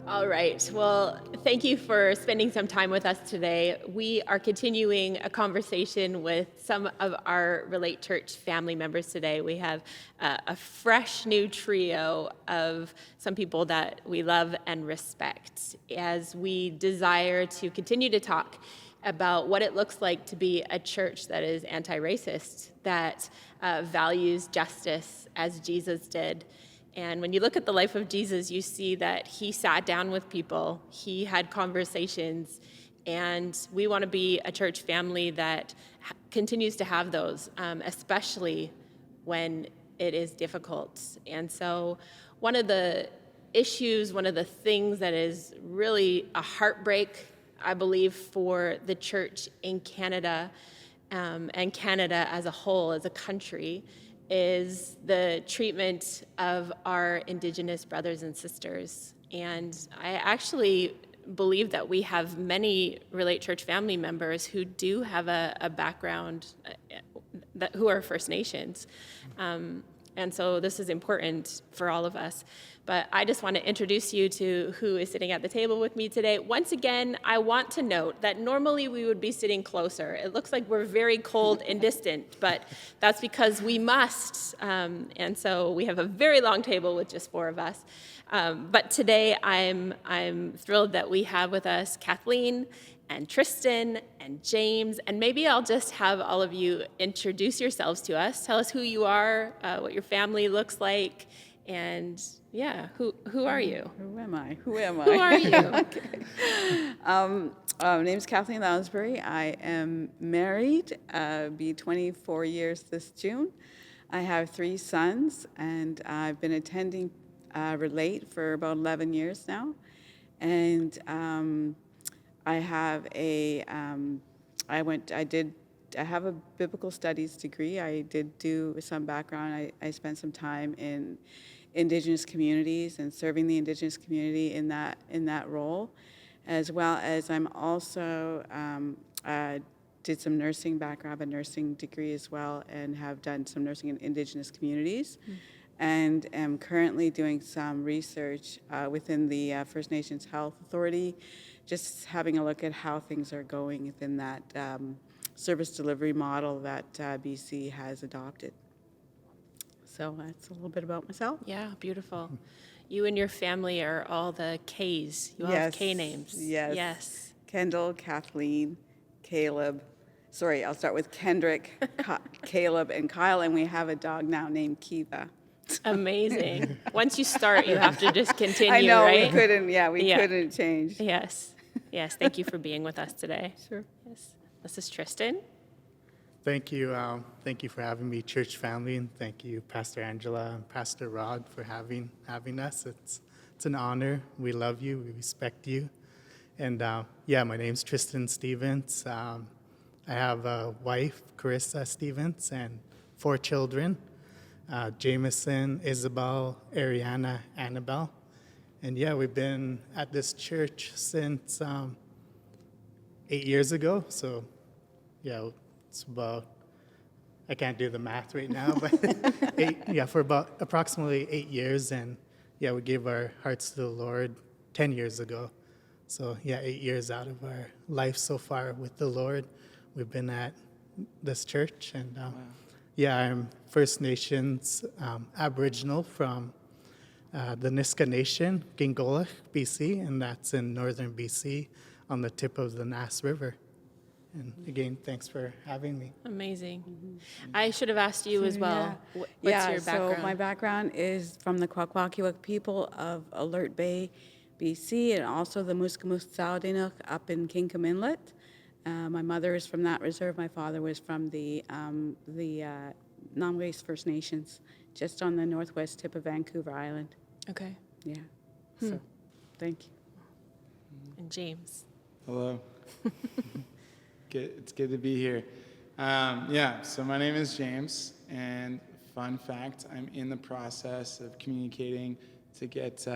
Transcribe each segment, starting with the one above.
All right. Well, thank you for spending some time with us today. We are continuing a conversation with some of our Relate Church family members today. We have a fresh new trio of some people that we love and respect as we desire to continue to talk about what it looks like to be a church that is anti-racist, that values justice as Jesus did. And when you look at the life of Jesus, you see that he sat down with people, he had conversations, and we want to be a church family that continues to have those, especially when it is difficult. And so one of the issues, one of the things that is really a heartbreak, I believe, for the church in Canada, and Canada as a whole, as a country, is the treatment of our Indigenous brothers and sisters. And I actually believe that we have many Relate Church family members who do have a background who are First Nations. And so this is important for all of us. But I just want to introduce you to who is sitting at the table with me today. Once again, I want to note that normally we would be sitting closer. It looks like we're very cold and distant, but that's because we must. And so we have a very long table with just four of us. But today I'm thrilled that we have with us Kathleen and Tristan and James, and maybe I'll just have all of you introduce yourselves to us. Tell us who you are, what your family looks like, and yeah, who are you? Who am I? Who am I? Who are you? Okay. Name's Kathleen LOUNSBURY. I am married, be 24 years this June. I have 3 sons, and I've been attending Relate for about 11 years now. And I have I have a biblical studies degree. I did do some background. I spent some time in Indigenous communities and serving the Indigenous community in that role, as well as I'm also did some nursing background, a nursing degree as well, and have done some nursing in Indigenous communities, and am currently doing some research within the First Nations Health Authority, just having a look at how things are going within that service delivery model that BC has adopted. So that's a little bit about myself. Yeah, beautiful. You and your family are all the Ks. You all have K names. Yes. Kendall, Kathleen, Caleb. Sorry, I'll start with Kendrick, Caleb, and Kyle, and we have a dog now named Kiva. Amazing. Once you start, you have to just continue, I know, right? we couldn't change. Yes. Thank you for being with us today. Sure. Yes. This is Tristan. Thank you. Thank you for having me, church family, and thank you, Pastor Angela and Pastor Rod, for having us. It's an honor. We love you. We respect you. And my name's Tristan Stevens. I have a wife, Carissa Stevens, and 4 children, Jameson, Isabel, Ariana, Annabelle. And we've been at this church since 8 years ago. So, it's about, I can't do the math right now, but for about approximately 8 years. And we gave our hearts to the Lord 10 years ago. So 8 years out of our life so far with the Lord, we've been at this church. And I'm First Nations Aboriginal from the Niska Nation, Gingolach, BC, and that's in northern BC on the tip of the Nass River. And again, thanks for having me. Amazing. I should have asked you as well. Yeah. What's your background? So my background is from the Kwakwaka'wakw people of Alert Bay, BC, and also the Muskamustsaudenuk up in Kinkom Inlet. My mother is from that reserve. My father was from the Namgais First Nations, just on the northwest tip of Vancouver Island. Okay. Yeah. So, thank you. And James. Hello. It's good to be here. So my name is James, and fun fact, I'm in the process of communicating to get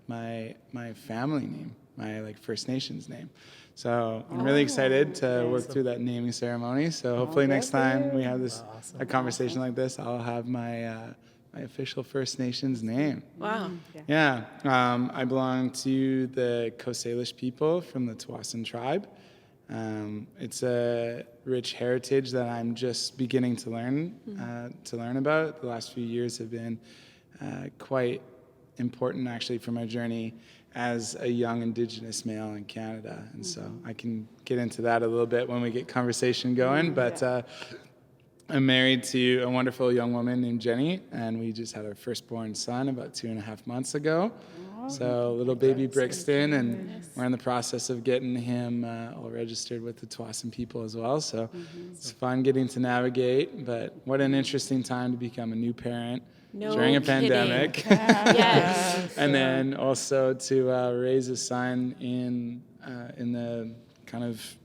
my family name, my First Nations name. So I'm really excited to work through that naming ceremony. So hopefully next time we have a conversation like this, I'll have my my official First Nations name. Wow. Yeah, I belong to the Coast Salish people from the Tsawwassen tribe. It's a rich heritage that I'm just beginning to learn about. The last few years have been quite important, actually, for my journey as a young Indigenous male in Canada. And so I can get into that a little bit when we get conversation going. But I'm married to a wonderful young woman named Jenny, and we just had our firstborn son about 2.5 months ago. So little baby Brixton, and we're in the process of getting him all registered with the Tsawwassen people as well. So it's fun getting to navigate, but what an interesting time to become a new parent during a kidding. pandemic. Yes. And then also to raise a son in the kind of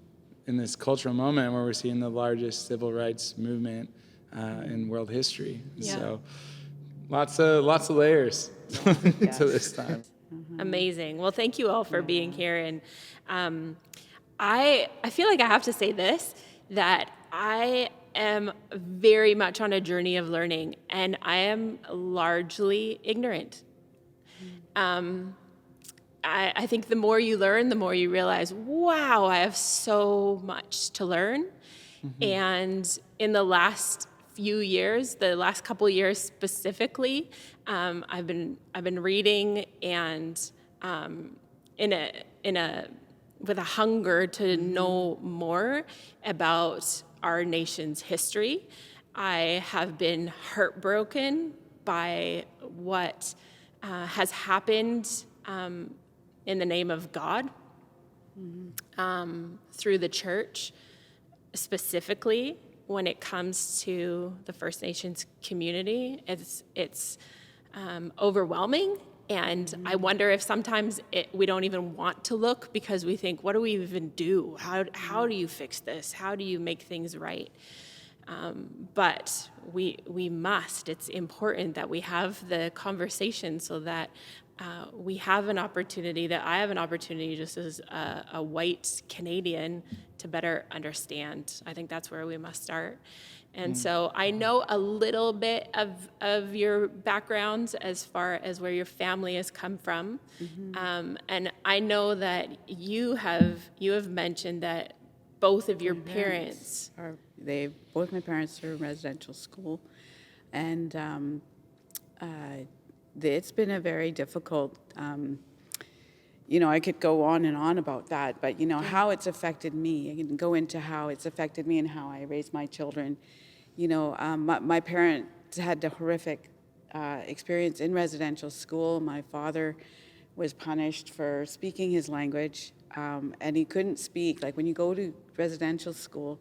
in this cultural moment where we're seeing the largest civil rights movement in world history. Yeah. So lots of layers to this time. Amazing. Well, thank you all for being here. And I feel like I have to say this, that I am very much on a journey of learning, and I am largely ignorant. I think the more you learn, the more you realize, wow, I have so much to learn. And in the last few years, the last couple years specifically, I've been reading and with a hunger to know more about our nation's history. I have been heartbroken by what has happened in the name of God through the church, specifically when it comes to the First Nations community. It's overwhelming, and I wonder if sometimes we don't even want to look because we think, what do we even do? How do you fix this? How do you make things right? But we must. It's important that we have the conversation so that we have an opportunity, that I have an opportunity just as a white Canadian to better understand. I think that's where we must start. And so I know a little bit of your backgrounds as far as where your family has come from. And I know that you have mentioned that both of your parents Both my parents are in residential school, and it's been a very difficult, I could go on and on about that, but, how it's affected me. I can go into how it's affected me and how I raised my children. My parents had a horrific experience in residential school. My father was punished for speaking his language, and he couldn't speak. Like, when you go to residential school,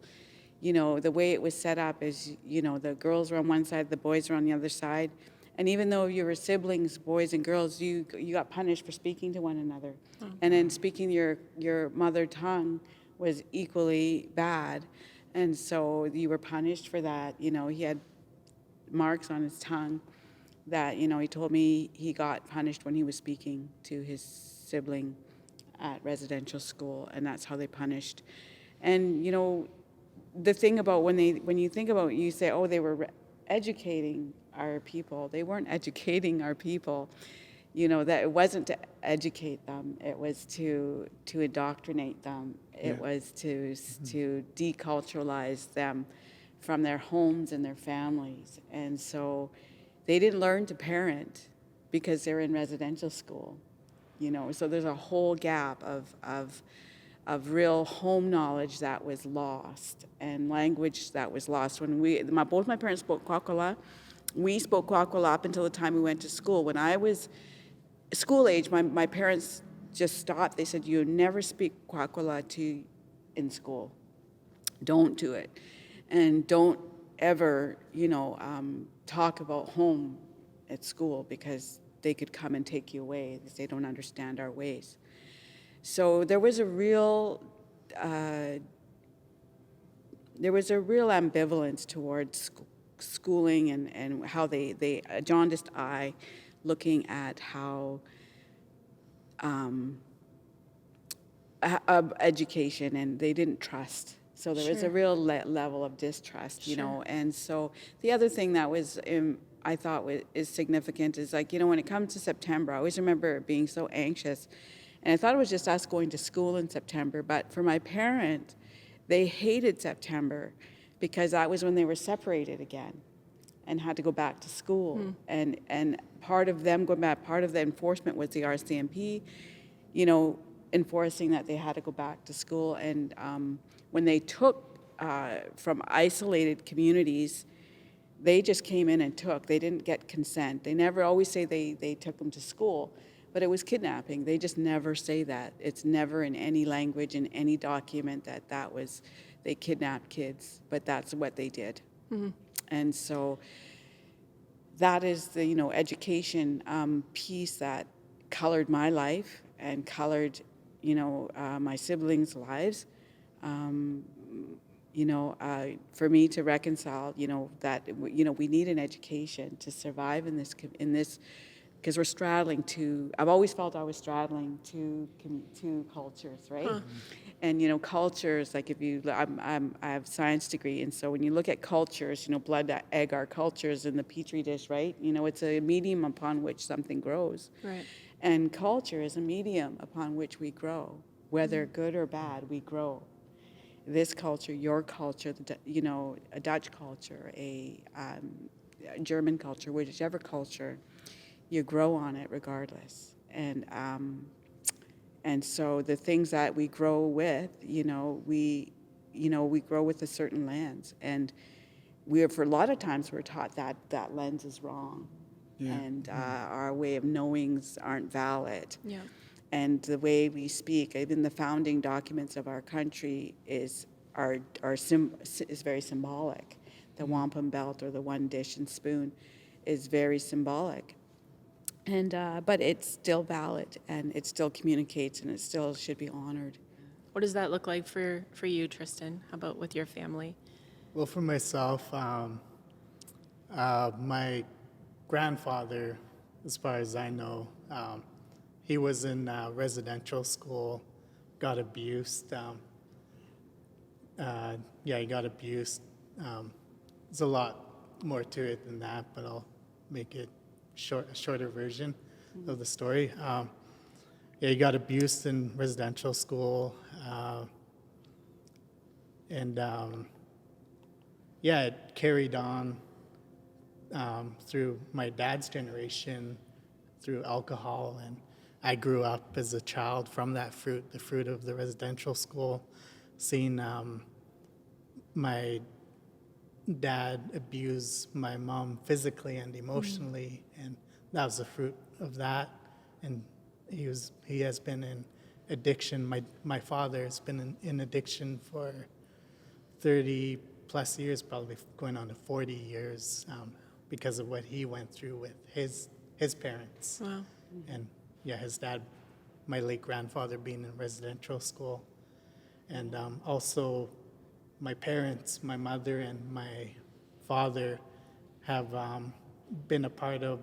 the way it was set up is, the girls were on one side, the boys were on the other side. And even though you were siblings, boys and girls, you got punished for speaking to one another. And then speaking your mother tongue was equally bad. And so you were punished for that. He had marks on his tongue that, he told me he got punished when he was speaking to his sibling at residential school, and that's how they punished. And, the thing about when you think about it, you say, oh, they were educating our people. They weren't educating our people. That it wasn't to educate them. It was to indoctrinate them. It was to deculturalize them from their homes and their families. And so they didn't learn to parent because they're in residential school. So there's a whole gap of real home knowledge that was lost and language that was lost. When both my parents spoke Kwakwala. We spoke Kwakwala up until the time we went to school. When I was school age, my parents just stopped. They said, you never speak Kwakwala in school. Don't do it. And don't ever, talk about home at school, because they could come and take you away because they don't understand our ways. So there was a real ambivalence towards schooling and how they jaundiced eye, looking at how education, and they didn't trust. So there was a real level of distrust, and so the other thing that was I thought is significant is like, when it comes to September, I always remember being so anxious. And I thought it was just us going to school in September. But for my parent, they hated September because that was when they were separated again and had to go back to school. And part of them going back, part of the enforcement was the RCMP, enforcing that they had to go back to school. And when they took from isolated communities, they just came in and took. They didn't get consent. They never always say they took them to school, but it was kidnapping. They just never say that. It's never in any language, in any document that was, they kidnapped kids, but that's what they did. And so that is the, education piece that colored my life and colored, my siblings' lives. For me to reconcile, that, we need an education to survive in this, because we're straddling two, I've always felt I was straddling two cultures, right? And, cultures, like I have a science degree, and so when you look at cultures, blood, egg are cultures in the petri dish, right? It's a medium upon which something grows. Right. And culture is a medium upon which we grow. Whether good or bad, we grow. This culture, your culture, a Dutch culture, a German culture, whichever culture, you grow on it regardless. And so the things that we grow with, we grow with a certain lens, and for a lot of times we're taught that lens is wrong, and our way of knowings aren't valid. Yeah. And the way we speak, even the founding documents of our country is very symbolic. The wampum belt or the one dish and spoon is very symbolic. And but it's still valid, and it still communicates, and it still should be honored. What does that look like for you, Tristan? How about with your family? Well, for myself, my grandfather, as far as I know, he was in residential school, got abused. He got abused. There's a lot more to it than that, but I'll make it a shorter version of the story. He got abused in residential school, and it carried on through my dad's generation, through alcohol, and I grew up as a child from that fruit, the fruit of the residential school, seeing my dad abuse my mom physically and emotionally, and that was the fruit of that. And he has been in addiction. My father has been in addiction for 30 plus years, probably going on to 40 years, because of what he went through with his parents. Wow. And his dad, my late grandfather, being in residential school. And also my parents, my mother and my father, have been a part of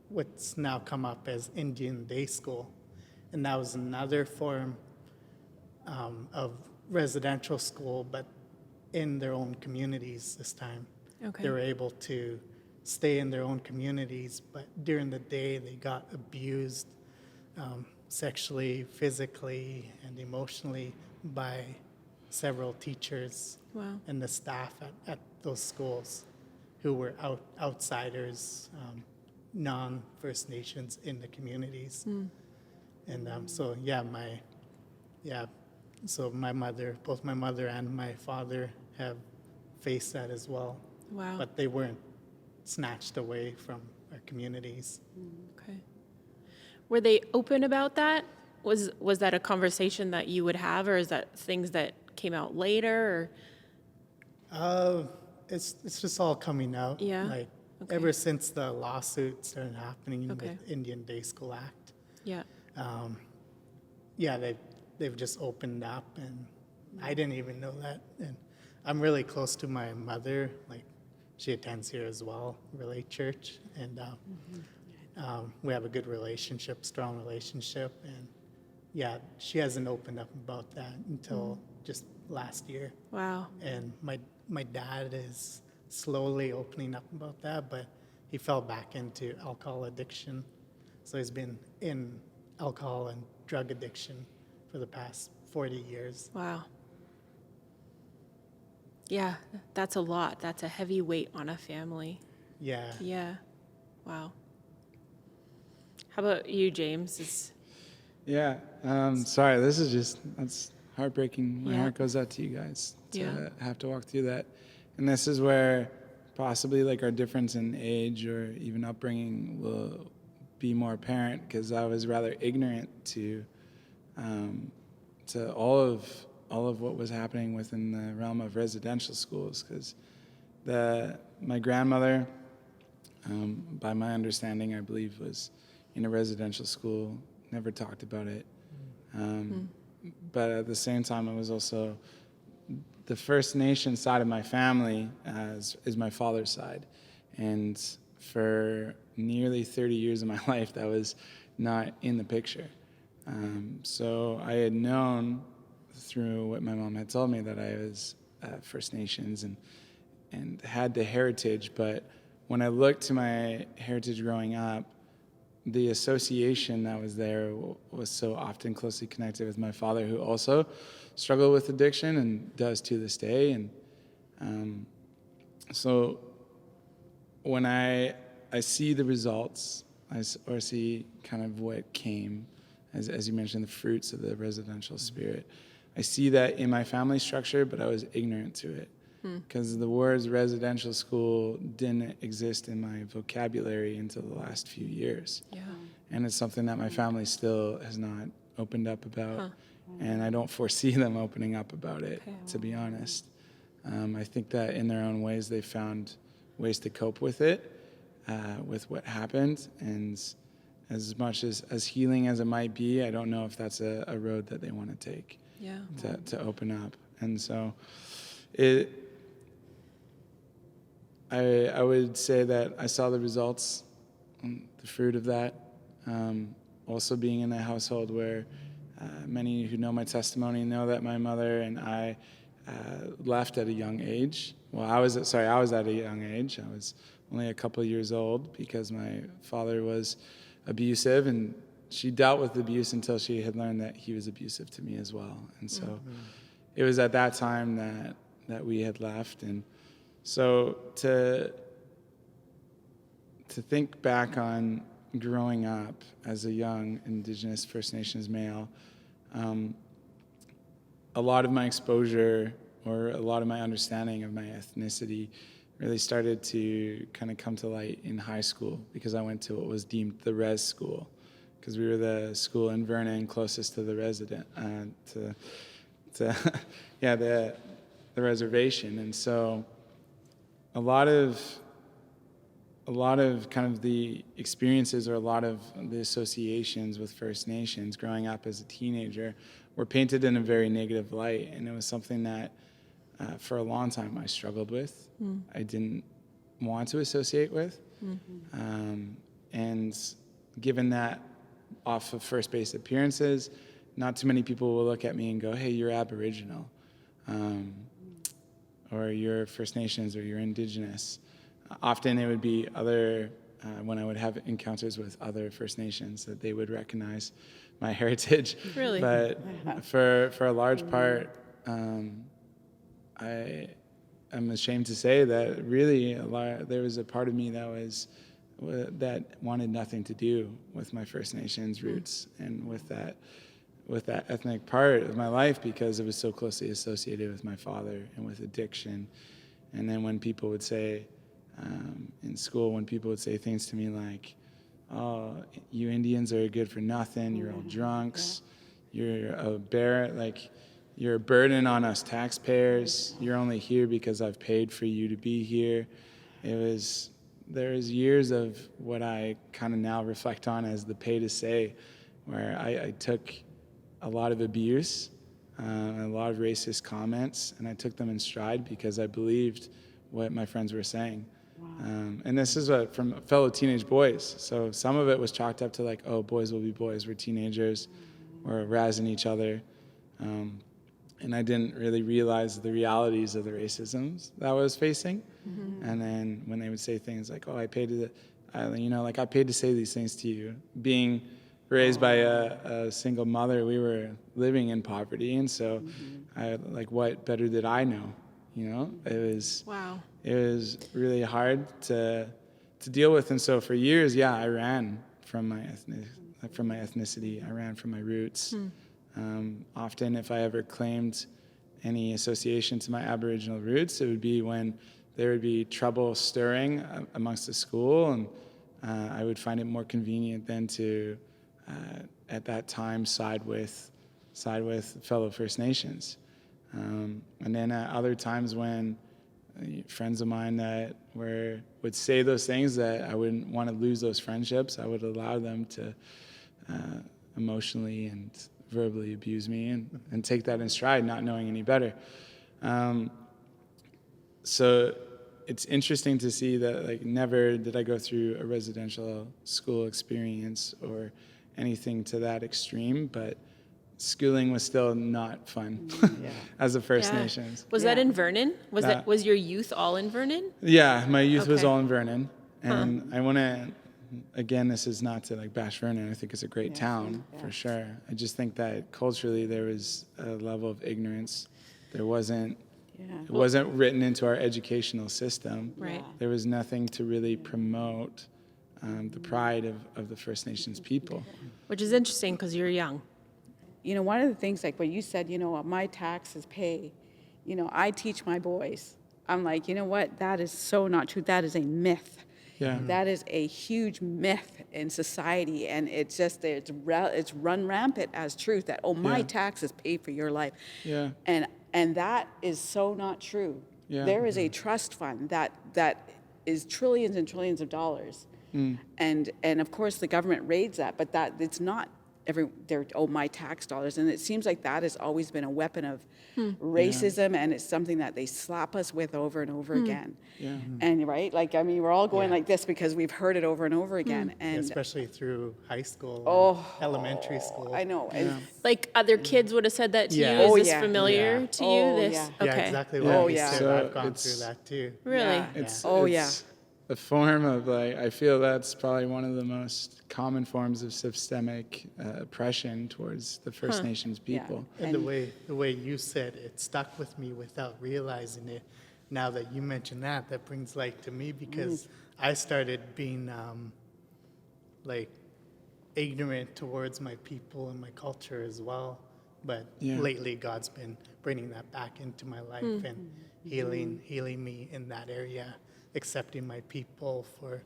what's now come up as Indian day school. And that was another form of residential school, but in their own communities this time. Okay. They were able to stay in their own communities, but during the day they got abused sexually, physically, and emotionally by several teachers. Wow. And the staff at those schools who were outsiders, non-First Nations in the communities. And so my mother, both my mother and my father have faced that as well. Wow. But they weren't snatched away from our communities. Okay. Were they open about that? Was that a conversation that you would have, or is that things that came out later? Or? It's just all coming out. Yeah? Like Okay. ever since the lawsuit started happening Okay. with Indian Day School Act. Yeah. They've just opened up, and I didn't even know that. And I'm really close to my mother. Like, she attends here as well, Relay Church, and we have a good relationship, strong relationship. And she hasn't opened up about that until just last year. Wow. And my dad is slowly opening up about that, but he fell back into alcohol addiction. So he's been in alcohol and drug addiction for the past 40 years. Wow. Yeah, that's a lot. That's a heavy weight on a family. Yeah. Yeah. Wow. How about you, James? Yeah. Sorry, that's heartbreaking. My Yeah. heart goes out to you guys to Yeah. have to walk through that. And this is where possibly like our difference in age or even upbringing will be more apparent, because I was rather ignorant to all of what was happening within the realm of residential schools, because my grandmother, by my understanding, I believe, was in a residential school, never talked about it. But at the same time, it was also the First Nation side of my family is my father's side. And for nearly 30 years of my life, that was not in the picture. So I had known through what my mom had told me that I was First Nations and had the heritage. But when I looked to my heritage growing up, the association that was there was so often closely connected with my father, who also struggled with addiction and does to this day. And so when I see the results, or see kind of what came, as you mentioned, the fruits of the residential spirit, I see that in my family structure, but I was ignorant to it. Because the words residential school didn't exist in my vocabulary until the last few years. Yeah. And it's something that my family still has not opened up about. And I don't foresee them opening up about it, to be honest. I think that in their own ways, they found ways to cope with it, with what happened. And as much as healing as it might be, I don't know if that's a road that they want to take. Yeah. To open up. And so I would say that I saw the results, the fruit of that. Also being in a household where many who know my testimony know that my mother and I left at a young age. Well, I was at a young age. I was only a couple of years old because my father was abusive, and she dealt with abuse until she had learned that he was abusive to me as well. And so it was at that time that we had left. And so to think back on growing up as a young Indigenous First Nations male, a lot of my exposure or a lot of my understanding of my ethnicity really started to kind of come to light in high school, because I went to what was deemed the res school, because we were the school in Vernon closest to the the reservation. And so a lot of kind of the experiences, or a lot of the associations with First Nations growing up as a teenager were painted in a very negative light. And it was something that for a long time I struggled with. I didn't want to associate with. And given that off of first base appearances, not too many people will look at me and go, hey, you're Aboriginal, or you're First Nations, or you're Indigenous. Often it would be other, when I would have encounters with other First Nations, that they would recognize my heritage. Really? But for a large part, I'm ashamed to say that really there was a part of me that wanted nothing to do with my First Nations roots and with that ethnic part of my life, because it was so closely associated with my father and with addiction. And then when people would say, in school, when people would say things to me like, oh, you Indians are good for nothing, you're all drunks, you're a burden on us taxpayers, you're only here because I've paid for you to be here. There's years of what I kind of now reflect on as the pay to say, where I took a lot of abuse, a lot of racist comments, and I took them in stride because I believed what my friends were saying. And this is from fellow teenage boys. So some of it was chalked up to like, oh, boys will be boys. We're teenagers. We're razzing each other. And I didn't really realize the realities of the racisms that I was facing. And then when they would say things like, "Oh, I paid to," like I paid to say these things to you. Being raised by a single mother, we were living in poverty, and so what better did I know? Wow. It was really hard to deal with, and so for years, I ran from my ethnicity. I ran from my roots. Often, if I ever claimed any association to my Aboriginal roots, it would be when there would be trouble stirring amongst the school, and I would find it more convenient then to, at that time, side with fellow First Nations. And then at other times when friends of mine that would say those things, that I wouldn't want to lose those friendships, I would allow them to emotionally and verbally abuse me and take that in stride, not knowing any better. So it's interesting to see that never did I go through a residential school experience or anything to that extreme, but schooling was still not fun as a First Nations. Was that in Vernon? Was your youth all in Vernon? Yeah, my youth was Okay. all in Vernon, and I want to. Again, this is not to bash Vernon. I think it's a great town for sure. I just think that culturally there was a level of ignorance. There wasn't. It wasn't written into our educational system. Right. There was nothing to really promote the pride of the First Nations people. Which is interesting because you're young. One of the things, like what you said, my taxes pay, I teach my boys. I'm like, you know what? That is so not true. That is a myth. Yeah. That is a huge myth in society, and it's just, it's run rampant as truth that, my taxes pay for your life. Yeah. And that is so not true. Yeah. There is a trust fund that is trillions and trillions of dollars. And of course the government raids that, but that it's not my tax dollars. And it seems like that has always been a weapon of racism, and it's something that they slap us with over and over again. Yeah. And we're all going like this because we've heard it over and over again. And Especially through high school, elementary school. I know. And Like other kids would have said that to Yeah. you. Is Oh, this yeah. familiar Yeah. to you? Oh, This yeah. Yeah, okay. exactly Oh, what you yeah. said. So I've gone it's- through that too. Really? Yeah. It's a form of I feel that's probably one of the most common forms of systemic oppression towards the First Nations people. And the way you said it stuck with me without realizing it. Now that you mention that brings light to me because I started being ignorant towards my people and my culture as well. But lately, God's been bringing that back into my life and healing me in that area, accepting my people for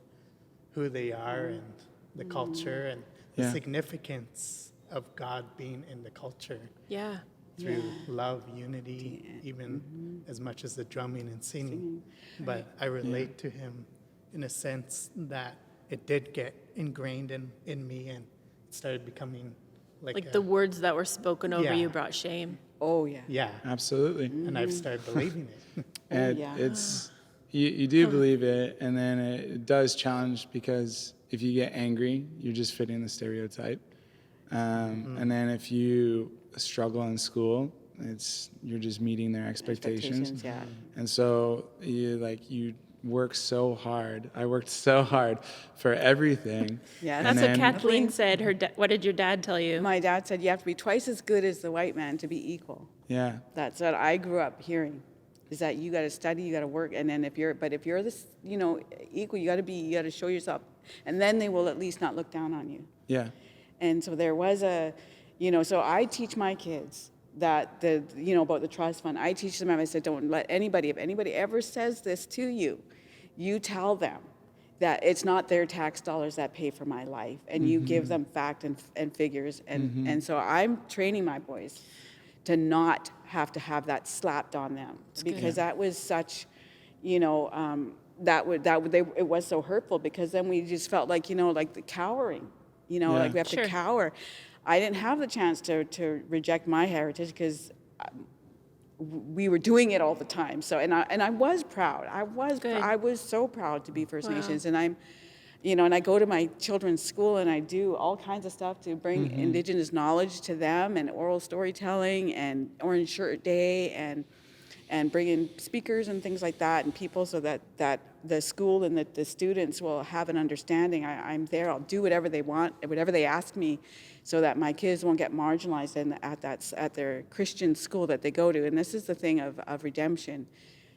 who they are and the culture and the significance of God being in the culture Yeah. through love, unity, even as much as the drumming and singing. But I relate to him in a sense that it did get ingrained in me and it started becoming Like the words that were spoken over Yeah. you brought shame. oh yeah. yeah. Absolutely. And I've started believing it. And it's you do believe it, and then it does challenge because if you get angry, you're just fitting the stereotype. And then if you struggle in school, you're just meeting their expectations. Yeah. And so you work so hard. I worked so hard for everything. Yeah. And That's what then- Kathleen said. What did your dad tell you? My dad said you have to be twice as good as the white man to be equal. Yeah. That's what I grew up hearing, is that you got to study, you got to work, and then if you're this, equal, you got to show yourself, and then they will at least not look down on you. Yeah. And so there was so I teach my kids that about the trust fund. I teach them, I said, don't let if anybody ever says this to you, you tell them that it's not their tax dollars that pay for my life, and you give them fact and figures, and so I'm training my boys to not have to have that slapped on them, because that was such, it was so hurtful, because then we just felt like the cowering, like we have to cower. I didn't have the chance to reject my heritage because we were doing it all the time. So and I was proud. I was so proud to be First Nations, and I'm, and I go to my children's school and I do all kinds of stuff to bring Indigenous knowledge to them, and oral storytelling and Orange Shirt Day, and bring in speakers and things like that and people so that the school and the students will have an understanding. I'm there, I'll do whatever they want, whatever they ask me, so that my kids won't get marginalized at their Christian school that they go to. And this is the thing of redemption,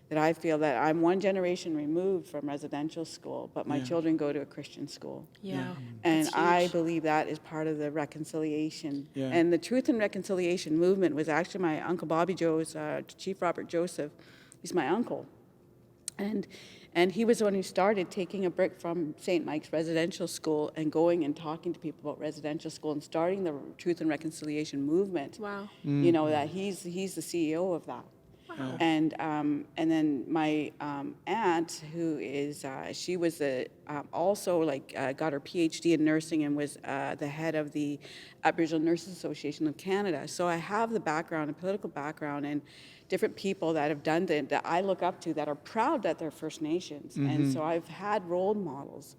that I feel that I'm one generation removed from residential school, but my children go to a Christian school. Yeah. And That's I huge. believe that is part of the reconciliation. Yeah. And the Truth and Reconciliation movement was actually my Uncle Bobby Joe's, Chief Robert Joseph. He's my uncle. And he was the one who started taking a brick from St. Mike's residential school and going and talking to people about residential school and starting the Truth and Reconciliation movement. Wow. You know, that he's the CEO of that. Wow. And then my aunt, who is she was also got her PhD in nursing and was the head of the Aboriginal Nurses Association of Canada. So I have the background, a political background, and different people that have done that I look up to that are proud that they're First Nations. And so I've had role models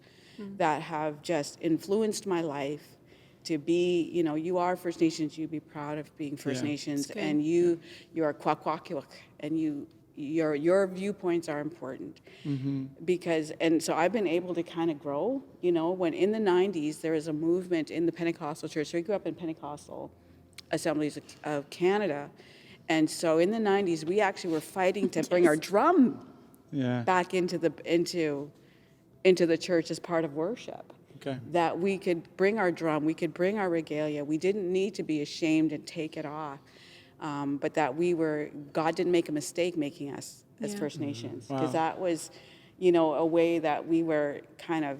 that have just influenced my life to be, you know, you are First Nations, you be proud of being First Yeah. Nations, That's good. and you are Kwakwaka'wakw, and your viewpoints are important. Because, and so I've been able to kind of grow, you know, when in the 90s there was a movement in the Pentecostal church. So I grew up in Pentecostal Assemblies of Canada. And so in the 90s, we actually were fighting to bring our drum back into the church as part of worship. Okay. That we could bring our drum, we could bring our regalia. We didn't need to be ashamed and take it off. But that God didn't make a mistake making us as First Nations. Because that was, you know, a way that we were kind of,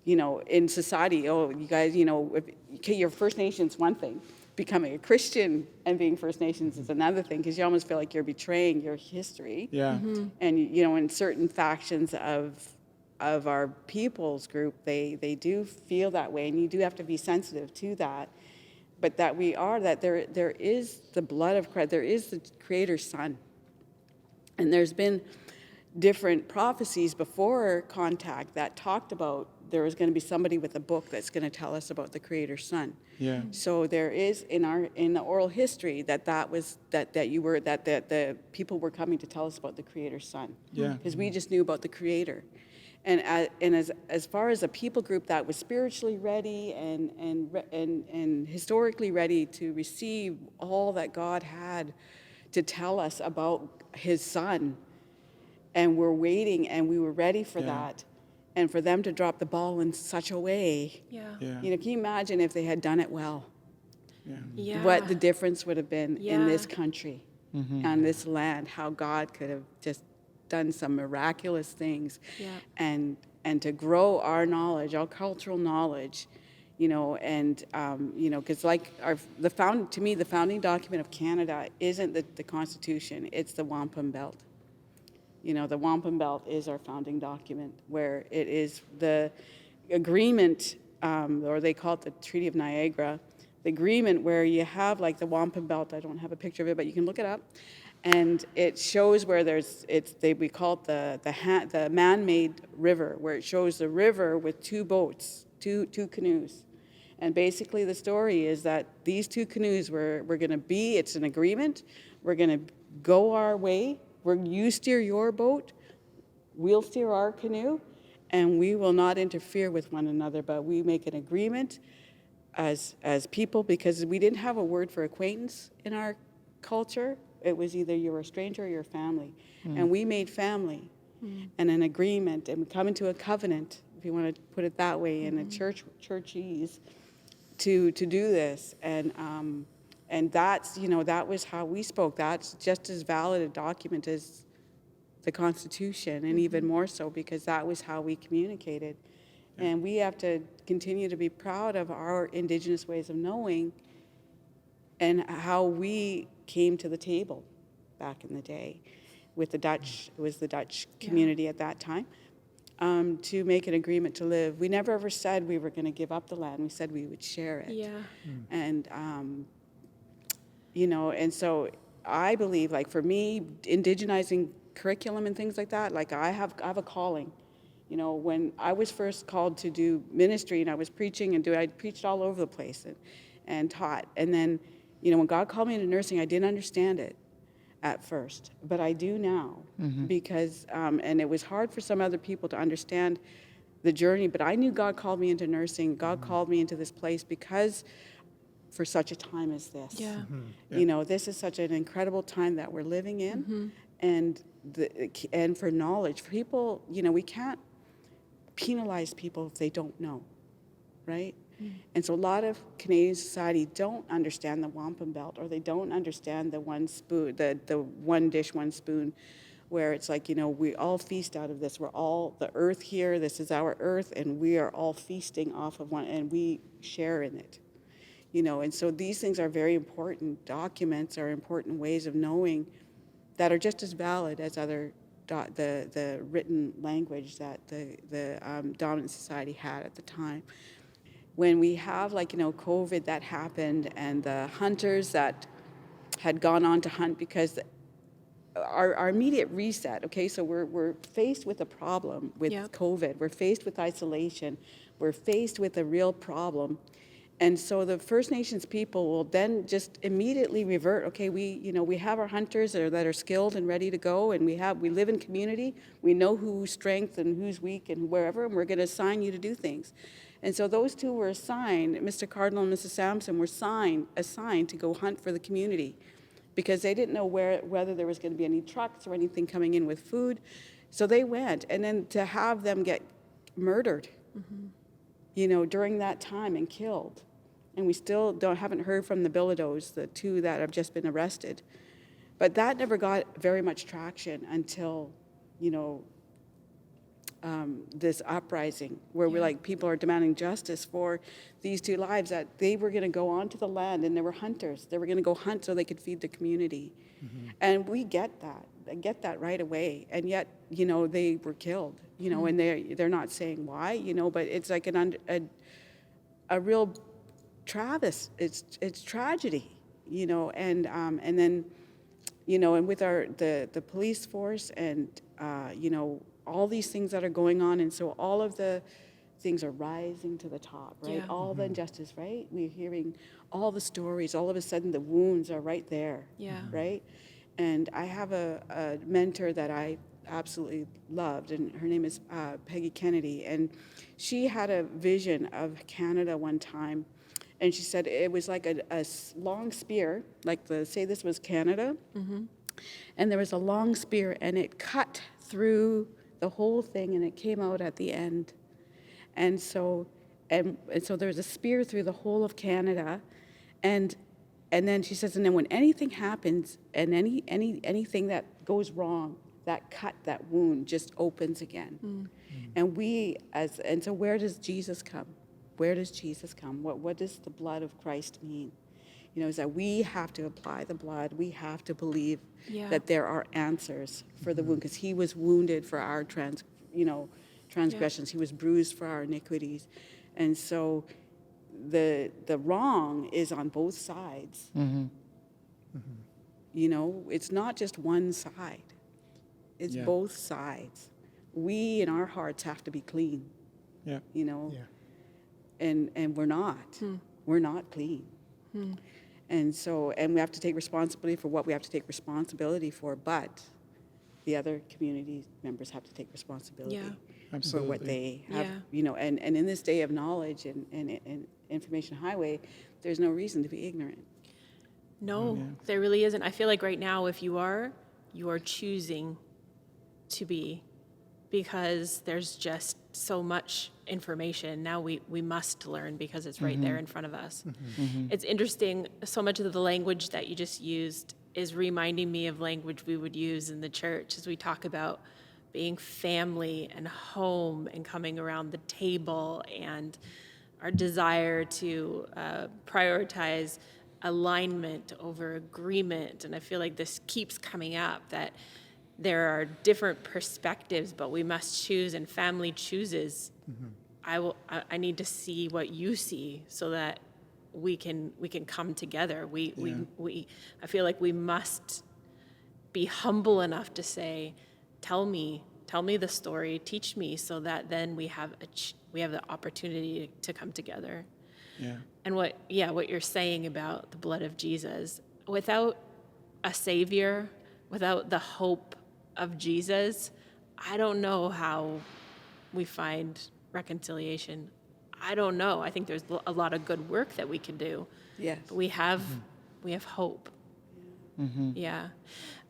you know, in society, oh, you guys, you know, okay, you're First Nations, one thing. Becoming a Christian and being First Nations is another thing, because you almost feel like you're betraying your history. Yeah. And, you know, in certain factions of our people's group, they do feel that way, and you do have to be sensitive to that. But that there is the blood of Christ, there is the Creator's Son. And there's been different prophecies before contact that talked about there was going to be somebody with a book that's going to tell us about the Creator's Son. Yeah. So there is in the oral history that the people were coming to tell us about the Creator's Son. Yeah. Because we just knew about the Creator. And as far as a people group that was spiritually ready and historically ready to receive all that God had to tell us about His Son, and we're waiting and we were ready for that, and for them to drop the ball in such a way, Yeah. Yeah. you know, can you imagine if they had done it well? Yeah. What the difference would have been in this Yeah. country, on this land, how God could have just done some miraculous things, Yeah. and to grow our knowledge, our cultural knowledge, you know, and you know, because like to me, the founding document of Canada isn't the Constitution; it's the Wampum Belt. You know, the Wampum Belt is our founding document, where it is the agreement, or they call it the Treaty of Niagara, the agreement where you have like the Wampum Belt. I don't have a picture of it, but you can look it up. And it shows where we call it the man-made river, where it shows the river with two boats, two canoes. And basically the story is that these two canoes it's an agreement, we're going to go our way, you steer your boat, we'll steer our canoe, and we will not interfere with one another, but we make an agreement as people, because we didn't have a word for acquaintance in our culture. It was either you're a stranger or you're family. And we made family and an agreement, and we come into a covenant, if you want to put it that way, in a churchese to do this. And that's, you know, that was how we spoke. That's just as valid a document as the Constitution, and even more so, because that was how we communicated. And we have to continue to be proud of our Indigenous ways of knowing and how we came to the table back in the day with the Dutch. It was the Dutch community at that time, to make an agreement to live. We never ever said we were going to give up the land. We said we would share it. Yeah. And, you know, and so I believe, like for me, indigenizing curriculum and things like that, like I have a calling. You know, when I was first called to do ministry and I was preaching I preached all over the place and taught. And then, you know, when God called me into nursing, I didn't understand it. at first, but I do now because, and it was hard for some other people to understand the journey, but I knew God called me into nursing. God called me into this place because for such a time as this. Yeah. You know, this is such an incredible time that we're living in, and and for knowledge, for people, you know, we can't penalize people if they don't know, right? And so a lot of Canadian society don't understand the wampum belt, or they don't understand the one spoon, the one dish, one spoon, where it's like, you know, we all feast out of this. We're all the earth here. This is our earth, and we are all feasting off of one, and we share in it. You know, and so these things are very important. Documents are important ways of knowing that are just as valid as other the written language that the dominant society had at the time. When we have, like, you know, COVID that happened, and the hunters that had gone on to hunt, because our immediate reset, okay, so we're faced with a problem with COVID. We're faced with isolation. We're faced with a real problem. And so the First Nations people will then just immediately revert. Okay, we have our hunters that are skilled and ready to go, and we live in community. We know who's strength and who's weak and wherever, and we're going to assign you to do things. And so those two were assigned, Mr. Cardinal and Mrs. Sampson were assigned to go hunt for the community, because they didn't know whether there was going to be any trucks or anything coming in with food. So they went, and then to have them get murdered, you know, during that time, and killed. And we still haven't heard from the Bilodeaus, the two that have just been arrested. But that never got very much traction until, you know, this uprising, where we're like, people are demanding justice for these two lives, that they were going to go onto the land, and they were hunters. They were going to go hunt so they could feed the community. And we get that. I get that right away. And yet, you know, they were killed, you know, and they're not saying why, you know, but it's like a real it's tragedy, you know, and then, you know, and with the police force, and you know, all these things that are going on, and so all of the things are rising to the top, right? All the injustice, right? We're hearing all the stories. All of a sudden, the wounds are right there, right? And I have a mentor that I absolutely loved, and her name is Peggy Kennedy, and she had a vision of Canada one time. And she said it was like a long spear, like say this was Canada, and there was a long spear, and it cut through the whole thing, and it came out at the end. And so there was a spear through the whole of Canada, and then she says, and then when anything happens, and anything that goes wrong, that cut, that wound just opens again. And so where does Jesus come? Where does Jesus come? What does the blood of Christ mean? You know, is that we have to apply the blood. We have to believe that there are answers for the wound, because he was wounded for our transgressions. He was bruised for our iniquities. And so the wrong is on both sides. You know, it's not just one side. It's both sides. We in our hearts have to be clean. You know. And we're not. We're not clean. And so, and we have to take responsibility for what we have to take responsibility for, but the other community members have to take responsibility for what they have, you know, and in this day of knowledge and information highway, there's no reason to be ignorant. No, there really isn't. I feel like right now, if you are choosing to be, because there's just so much information. Now we must learn, because it's right there in front of us. It's interesting, so much of the language that you just used is reminding me of language we would use in the church as we talk about being family and home and coming around the table, and our desire to prioritize alignment over agreement. And I feel like this keeps coming up, that there are different perspectives, but we must choose, and family chooses. I need to see what you see, so that we can come together. I feel like we must be humble enough to say, tell me the story, teach me, so that then we have the opportunity to come together. And what you're saying about the blood of Jesus, without a savior, without the hope of Jesus, I don't know how we find reconciliation. I don't know. I think there's a lot of good work that we can do. Yes. But we have hope. Yeah.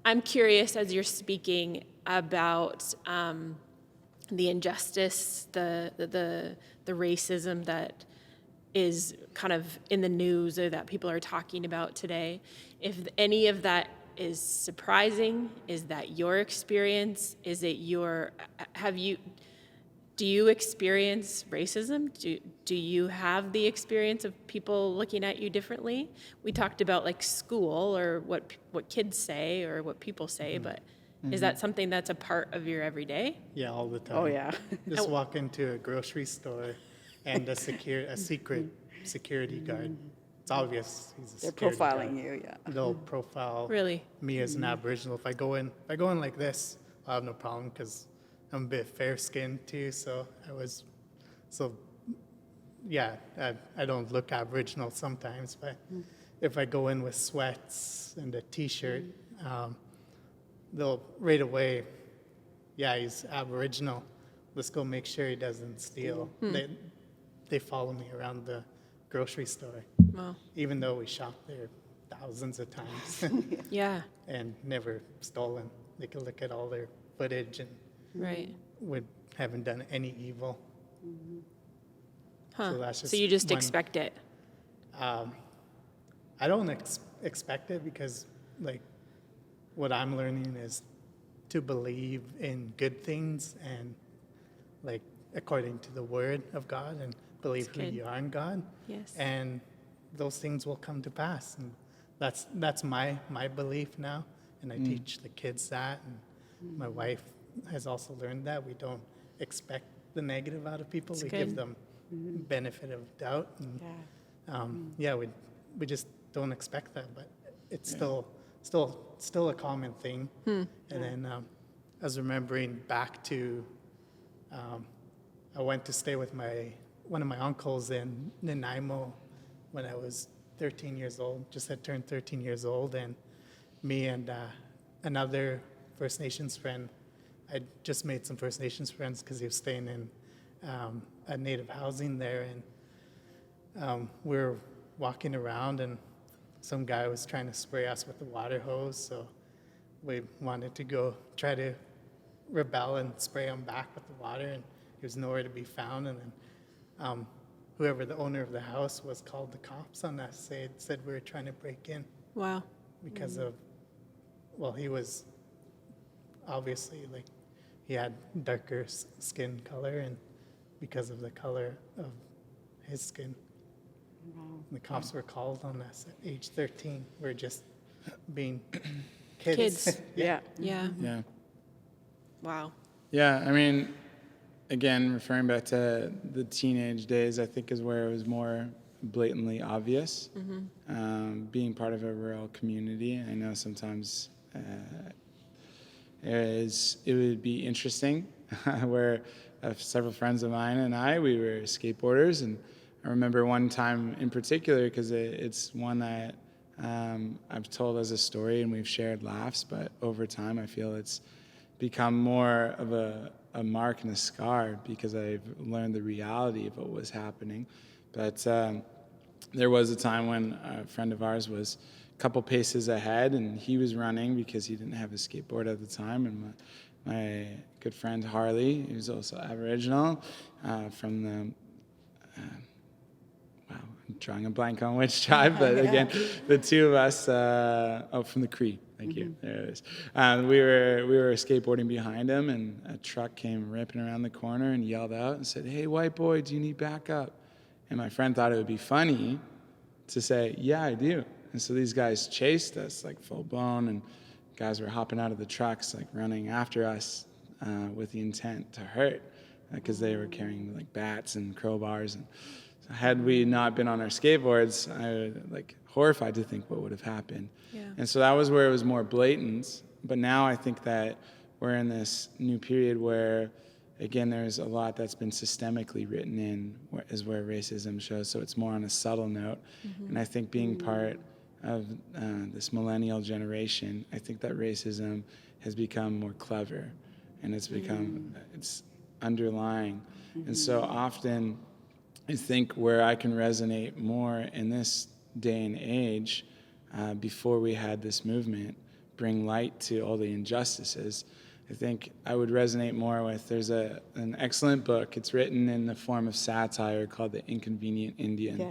I'm curious as you're speaking about the injustice, the racism that is kind of in the news or that people are talking about today. If any of that is surprising, is that your experience? Is it do you experience racism? Do you have the experience of people looking at you differently? We talked about like school or what kids say or what people say, but is that something that's a part of your everyday? Yeah, all the time. Oh, yeah. Just walk into a grocery store and a secret security guard. It's obvious he's a They're security profiling guard. you, yeah. They'll profile Really? me as an Aboriginal. If I go in like this, I'll have no problem because I'm a bit fair-skinned too. I don't look Aboriginal sometimes, but if I go in with sweats and a T-shirt, they'll right away, yeah, he's Aboriginal. Let's go make sure he doesn't steal. They follow me around the grocery store, Wow. even though we shop there thousands of times Yeah. and never stolen. They can look at all their footage and Right. we haven't done any evil. Huh. So that's So just you just one- expect it. I don't expect it because, like, what I'm learning is to believe in good things and, like, according to the Word of God and believe That's who good. you are in God. Yes. And those things will come to pass. And that's my belief now. And I teach the kids that. And my wife has also learned that. We don't expect the negative out of people. That's we good. give them benefit of doubt. And, we just don't expect that, but it's still a common thing. And then I was remembering back to, I went to stay with one of my uncles in Nanaimo when I was 13 years old, just had turned 13 years old, and me and another First Nations friend, I just made some First Nations friends because he was staying in a native housing there, and we were walking around and some guy was trying to spray us with the water hose, so we wanted to go try to rebel and spray him back with the water, and he was nowhere to be found. And then whoever the owner of the house was called the cops on us. They said we were trying to break in Wow. because of, well, he was obviously, like, he had darker skin color, and because of the color of his skin. The cops were called on us at age 13. We're just being kids. Kids. Yeah. Yeah. Yeah. Wow. Yeah, I mean, again, referring back to the teenage days, I think is where it was more blatantly obvious. Being part of a rural community, I know sometimes it would be interesting where several friends of mine and we were skateboarders, and I remember one time in particular because it's one that I've told as a story and we've shared laughs, but over time I feel it's become more of a mark and a scar because I've learned the reality of what was happening. But there was a time when a friend of ours was a couple paces ahead and he was running because he didn't have a skateboard at the time, and my good friend Harley, who's also Aboriginal, from the I'm drawing a blank on which tribe, but again, the two of us, from the Cree. Thank you. There it is. We were skateboarding behind him, and a truck came ripping around the corner and yelled out and said, "Hey, white boy, do you need backup?" And my friend thought it would be funny to say, "Yeah, I do." And so these guys chased us like full blown, and guys were hopping out of the trucks, like running after us with the intent to hurt, because they were carrying like bats and crowbars. And had we not been on our skateboards, I was horrified to think what would have happened. Yeah. And so that was where it was more blatant. But now I think that we're in this new period where, again, there's a lot that's been systemically written in, is where racism shows. So it's more on a subtle note. And I think being part of this millennial generation, I think that racism has become more clever, and it's become it's underlying. And so often I think where I can resonate more in this day and age, before we had this movement, bring light to all the injustices, I think I would resonate more with, there's an excellent book. It's written in the form of satire called The Inconvenient Indian. Yeah.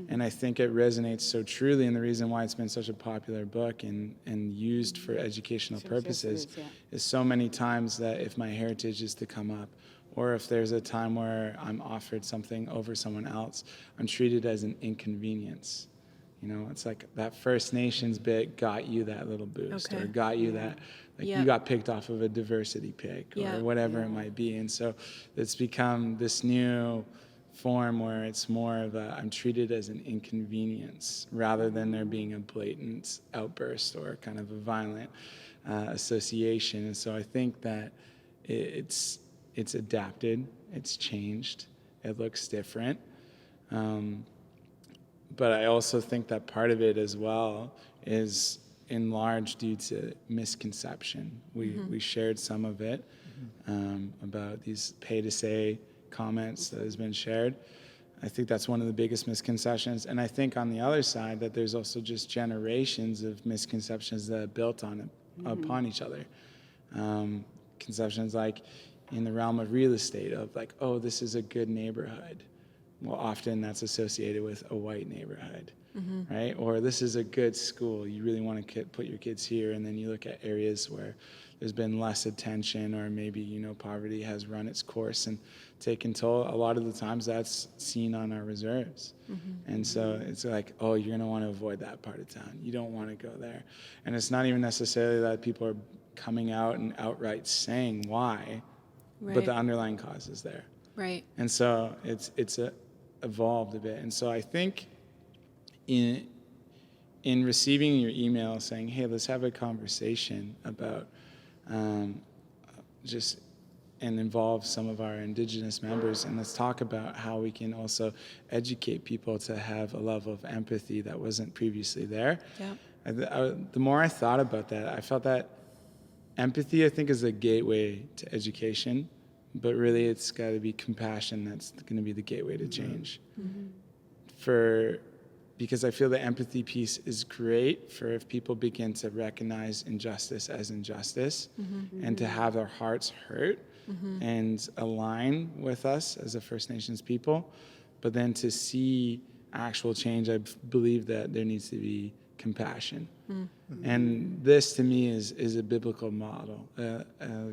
And I think it resonates so truly, and the reason why it's been such a popular book and used for educational purposes is so many times that if my heritage is to come up, or if there's a time where I'm offered something over someone else, I'm treated as an inconvenience. You know, it's like that First Nations bit got you that little boost, or got you that, like you got picked off of a diversity pick, or whatever it might be. And so it's become this new form where it's more of a, I'm treated as an inconvenience rather than there being a blatant outburst or kind of a violent association. And so I think that it's adapted, it's changed, it looks different. But I also think that part of it as well is in large due to misconception. We shared some of it about these pay-to-say comments that has been shared. I think that's one of the biggest misconceptions. And I think on the other side that there's also just generations of misconceptions that are built on upon each other. Conceptions like in the realm of real estate of like, oh, this is a good neighborhood. Well, often that's associated with a white neighborhood, right? Or this is a good school. You really want to put your kids here. And then you look at areas where there's been less attention, or maybe, you know, poverty has run its course and taken toll. A lot of the times that's seen on our reserves. And so it's like, oh, you're going to want to avoid that part of town. You don't want to go there. And it's not even necessarily that people are coming out and outright saying why, but the underlying cause is there. Right. And so it's evolved a bit. And so I think in receiving your email saying, hey, let's have a conversation about and involve some of our Indigenous members, and let's talk about how we can also educate people to have a level of empathy that wasn't previously there. Yeah. The more I thought about that, I felt that empathy, I think, is a gateway to education, but really it's got to be compassion that's going to be the gateway to change. Because I feel the empathy piece is great for if people begin to recognize injustice as injustice and to have their hearts hurt and align with us as a First Nations people. But then to see actual change, I believe that there needs to be compassion. And this to me is a biblical model, a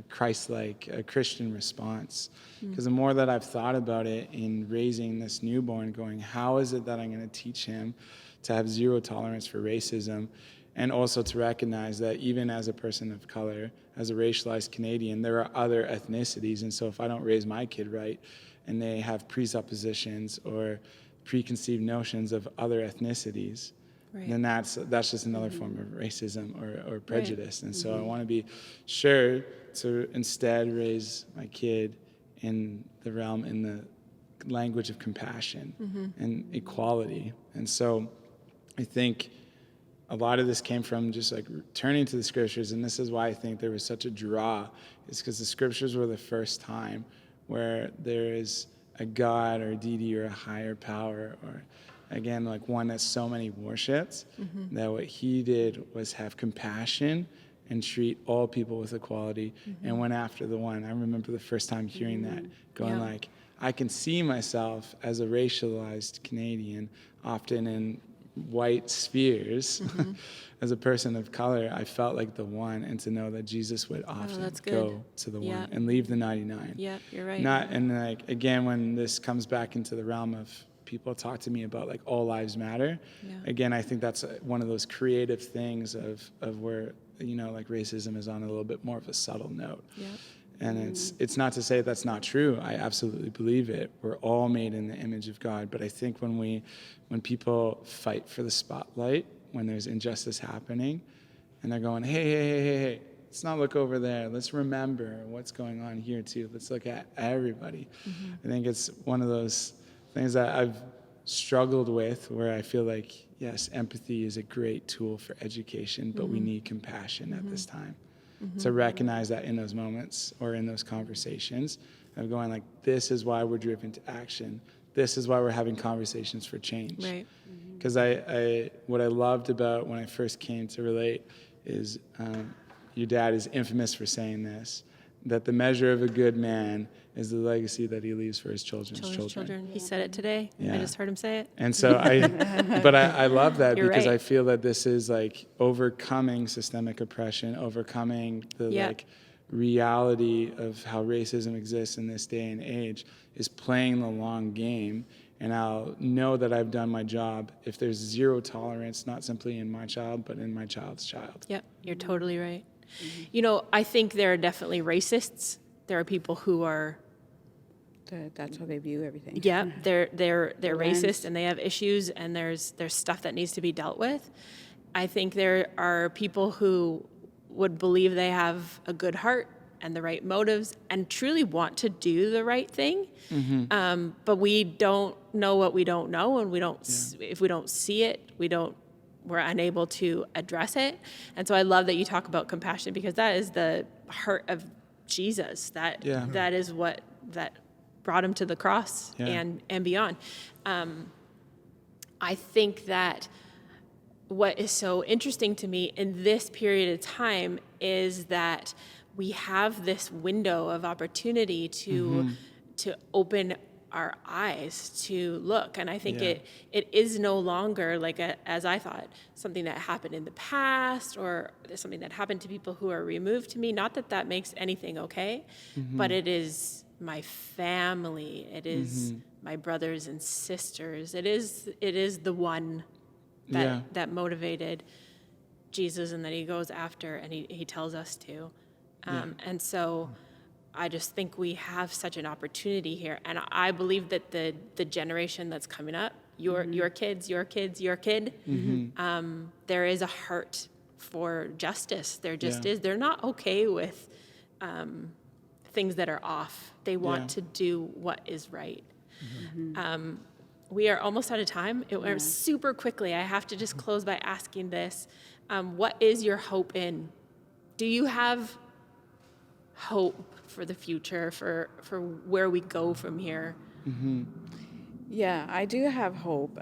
Christ-like, a Christian response. Because the more that I've thought about it in raising this newborn, going, how is it that I'm going to teach him to have zero tolerance for racism, and also to recognize that even as a person of color, as a racialized Canadian, there are other ethnicities. And so if I don't raise my kid right, and they have presuppositions or preconceived notions of other ethnicities, then that's just another form of racism or prejudice. And so I want to be sure to instead raise my kid in the realm, in the language of compassion and equality. And so I think a lot of this came from just like turning to the scriptures, and this is why I think there was such a draw, is because the scriptures were the first time where there is a God or a deity or a higher power, or again, like one that so many worshipped, that what he did was have compassion and treat all people with equality and went after the one. I remember the first time hearing that, going like, I can see myself as a racialized Canadian, often in white spheres. As a person of color, I felt like the one, and to know that Jesus would often go to the one and leave the 99. Yep, you're right. And like, again, when this comes back into the realm of people talk to me about like all lives matter. Again, I think that's one of those creative things of where, you know, like racism is on a little bit more of a subtle note. And it's not to say that's not true. I absolutely believe it. We're all made in the image of God. But I think when people fight for the spotlight, when there's injustice happening, and they're going, hey, let's not look over there. Let's remember what's going on here too. Let's look at everybody. I think it's one of those things that I've struggled with, where I feel like, yes, empathy is a great tool for education, but we need compassion at this time. To recognize that in those moments or in those conversations of going like, this is why we're driven to action. This is why we're having conversations for change. Right. Because what I loved about when I first came to Relate is your dad is infamous for saying this, that the measure of a good man is the legacy that he leaves for his children's children. He said it today. I Yeah. just heard him say it. And so I love that You're because right. I feel that this is like overcoming systemic oppression, overcoming the Yeah. like reality of how racism exists in this day and age is playing the long game. And I'll know that I've done my job if there's zero tolerance, not simply in my child, but in my child's child. Yep, you're totally right. You know, I think there are definitely racists. There are people who are, That's how they view everything. yeah, they're Lens. racist and they have issues and there's stuff that needs to be dealt with. I think there are people who would believe they have a good heart and the right motives and truly want to do the right thing. But we don't know what we don't know, and we don't. If we don't see it, we're unable to address it. And so I love that you talk about compassion because that is the heart of Jesus. That is what that brought him to the cross and beyond. I think that what is so interesting to me in this period of time is that we have this window of opportunity to open our eyes to look. And I think it is no longer like as I thought, something that happened in the past or something that happened to people who are removed to me. Not that that makes anything okay, but it is my family. It is my brothers and sisters. It is the one that motivated Jesus and that he goes after and he tells us to. And so I just think we have such an opportunity here. And I believe that the generation that's coming up, your kids, your kid, there is a heart for justice. There just is. They're not okay with things that are off. They want to do what is right. We are almost out of time. It went super quickly. I have to just close by asking this. What is your hope in? Do you have hope for the future, for where we go from here? Yeah, I do have hope.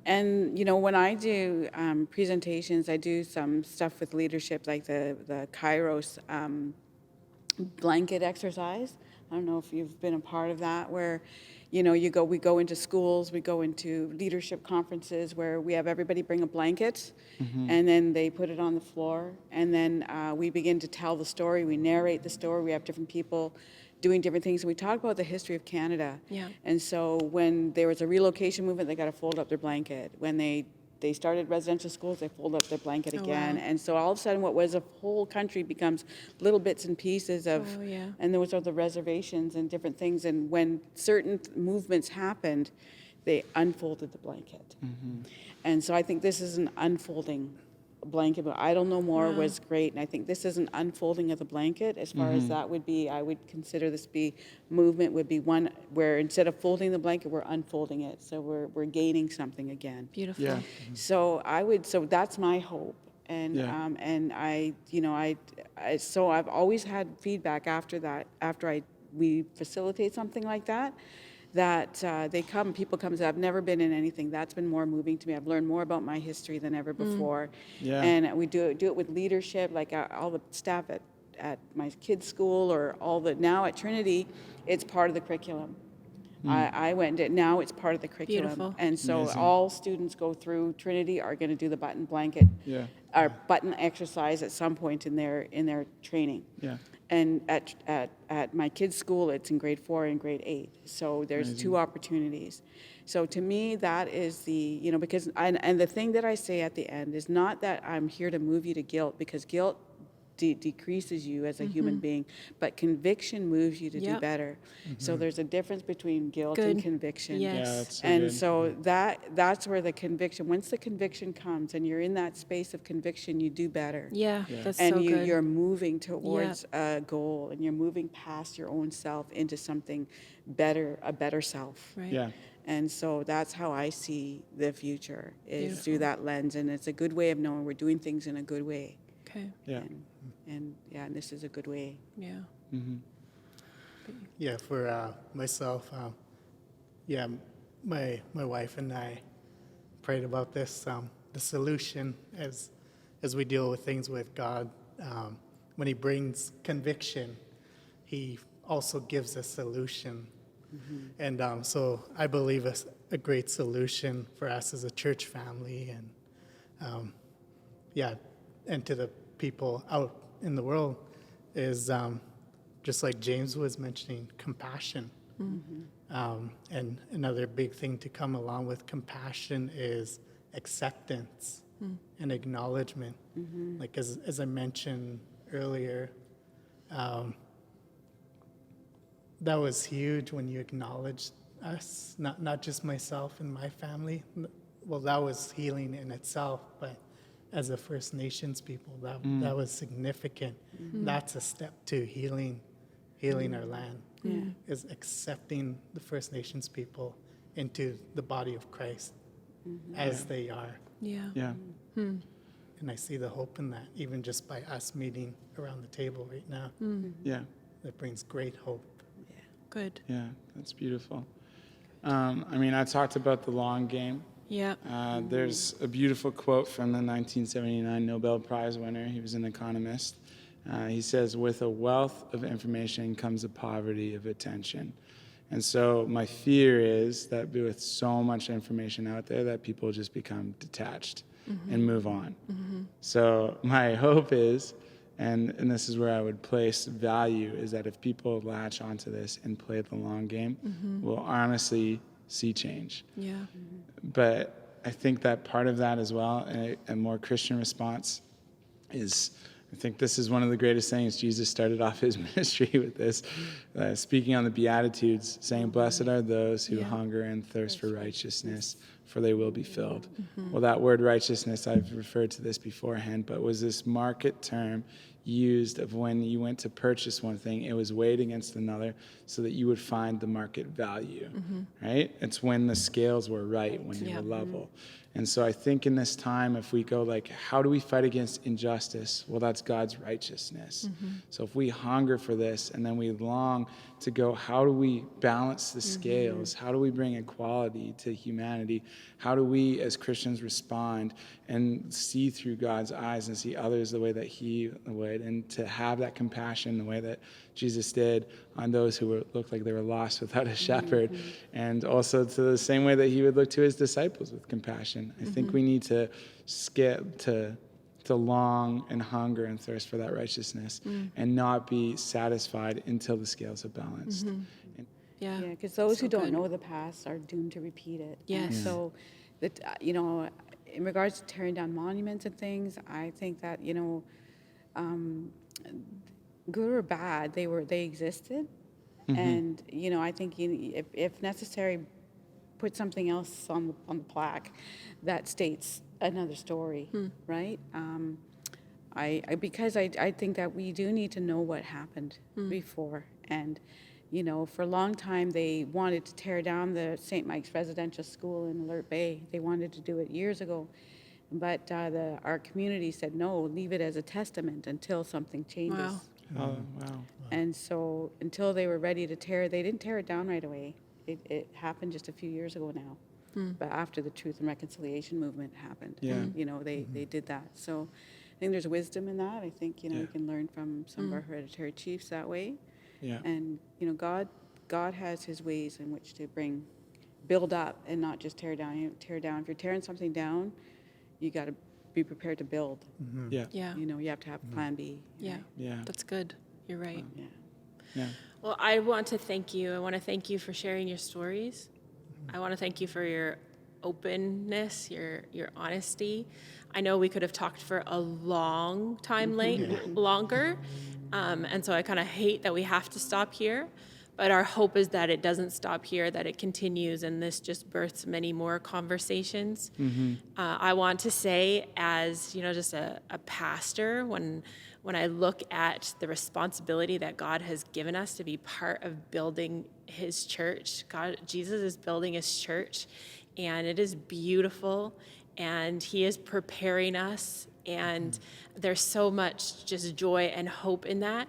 And, you know, when I do presentations, I do some stuff with leadership, like the Kairos blanket exercise. I don't know if you've been a part of that, where, you know, we go into schools, we go into leadership conferences where we have everybody bring a blanket and then they put it on the floor. And then we begin to tell the story. We narrate the story. We have different people doing different things. And we talk about the history of Canada. Yeah. And so when there was a relocation movement, they got to fold up their blanket. When they started residential schools, they fold up their blanket again. wow. And so all of a sudden what was a whole country becomes little bits and pieces of, and those are the reservations and different things. And when certain movements happened, they unfolded the blanket. And so I think this is an unfolding blanket, but I don't know more was great. And I think this is an unfolding of the blanket. As far as that would be, I would consider this be movement would be one where instead of folding the blanket, we're unfolding it. So we're gaining something again. Beautiful. Yeah. So so that's my hope. And and I, you know, so I've always had feedback after that, we facilitate something like that, people come and say, I've never been in anything. That's been more moving to me. I've learned more about my history than ever before. Yeah. And we do it with leadership, like all the staff at my kids' school now at Trinity, it's part of the curriculum. I went and now it's part of the curriculum. Beautiful. And so Amazing. all students go through Trinity are going to do the button blanket or button exercise at some point in their training. Yeah. And at my kids' school, it's in grade 4 and grade 8. So there's two opportunities. So to me, that is because and the thing that I say at the end is not that I'm here to move you to guilt, because guilt decreases you as a human being, but conviction moves you to do better. So there's a difference between guilt and conviction. Yes. Yeah, that's so And good. so that's where the conviction, once the conviction comes and you're in that space of conviction, you do better. Yeah, that's And so good. you're moving towards a goal, and you're moving past your own self into something better, a better self. Right. Yeah. And so that's how I see the future, is Beautiful. through that lens. And it's a good way of knowing we're doing things in a good way. Okay. Yeah. And this is a good way. Yeah. Yeah, for myself, yeah, my wife and I prayed about this. The solution as we deal with things with God, when He brings conviction, He also gives a solution. And so I believe a great solution for us as a church family, and yeah, and to the people out in the world is just like James was mentioning, compassion. And another big thing to come along with compassion is acceptance and acknowledgement. Like as I mentioned earlier, that was huge when you acknowledged us, not just myself and my family. Well, that was healing in itself, but as a First Nations people, that was significant. That's a step to healing our land, is accepting the First Nations people into the body of Christ as they are. Yeah. Yeah. And I see the hope in that, even just by us meeting around the table right now. Yeah. That brings great hope. Good. Yeah. That's beautiful. I mean, I talked about the long game. Yeah. There's a beautiful quote from the 1979 Nobel Prize winner. He was an economist. He says, "With a wealth of information comes a poverty of attention." And so my fear is that with so much information out there that people just become detached and move on. So my hope is, and this is where I would place value, is that if people latch onto this and play the long game, we'll honestly see change. Yeah. But I think that part of that as well, a more Christian response, is, I think this is one of the greatest things. Jesus started off his ministry with this, speaking on the Beatitudes, saying, "Blessed are those who hunger and thirst for righteousness, for they will be filled." Well, that word righteousness, I've referred to this beforehand, but was this market term used of when you went to purchase one thing, it was weighed against another so that you would find the market value, right? It's when the scales were right, when they were level. And so I think in this time, if we go like, how do we fight against injustice? Well, that's God's righteousness. So if we hunger for this and then we long to go, how do we balance the scales? How do we bring equality to humanity? How do we as Christians respond and see through God's eyes and see others the way that He would, and to have that compassion the way that Jesus did on those who looked like they were lost without a shepherd, and also to the same way that He would look to His disciples with compassion. I think we need to skip to long and hunger and thirst for that righteousness and not be satisfied until the scales are balanced. Yeah. Yeah, because those So who don't good. know the past are doomed to repeat it. And Yes. so, that in regards to tearing down monuments and things, I think that good or bad, they existed, and I think if necessary, put something else on the plaque that states another story, right? Because I think that we do need to know what happened before. And, for a long time, they wanted to tear down the St. Mike's Residential School in Alert Bay. They wanted to do it years ago. But our community said, no, leave it as a testament until something changes. Wow. Oh, wow. And so until they were ready to they didn't tear it down right away. It happened just a few years ago now. But after the Truth and Reconciliation movement happened, they did that. So I think there's wisdom in that. I think, we can learn from some of our hereditary chiefs that way. Yeah. And, God has His ways in which to build up and not just tear down. Tear down. If you're tearing something down, you got to be prepared to build. Yeah. Yeah. You have to have plan B. Yeah. Yeah. That's good. You're right. Yeah. Yeah. Well, I want to thank you. I want to thank you for sharing your stories. I want to thank you for your openness, your honesty. I know we could have talked for a long time longer, and so I kind of hate that we have to stop here. But our hope is that it doesn't stop here, that it continues, and this just births many more conversations. I want to say, as just a pastor, when I look at the responsibility that God has given us to be part of building his church. God, Jesus is building his church, and it is beautiful, and he is preparing us, and there's so much just joy and hope in that.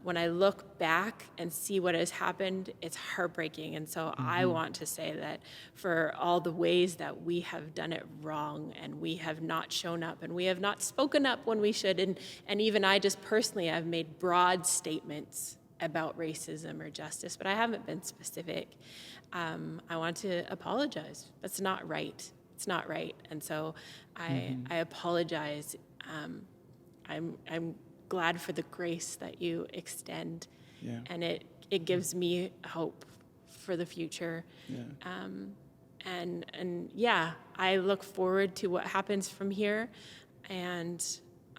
When I look back and see what has happened, it's heartbreaking. And so I want to say that for all the ways that we have done it wrong, and we have not shown up, and we have not spoken up when we should, and even I just personally, I've made broad statements about racism or justice, but I haven't been specific. I want to apologize. That's not right. It's not right. And so I apologize. I'm glad for the grace that you extend, and it gives me hope for the future. And yeah, I look forward to what happens from here, and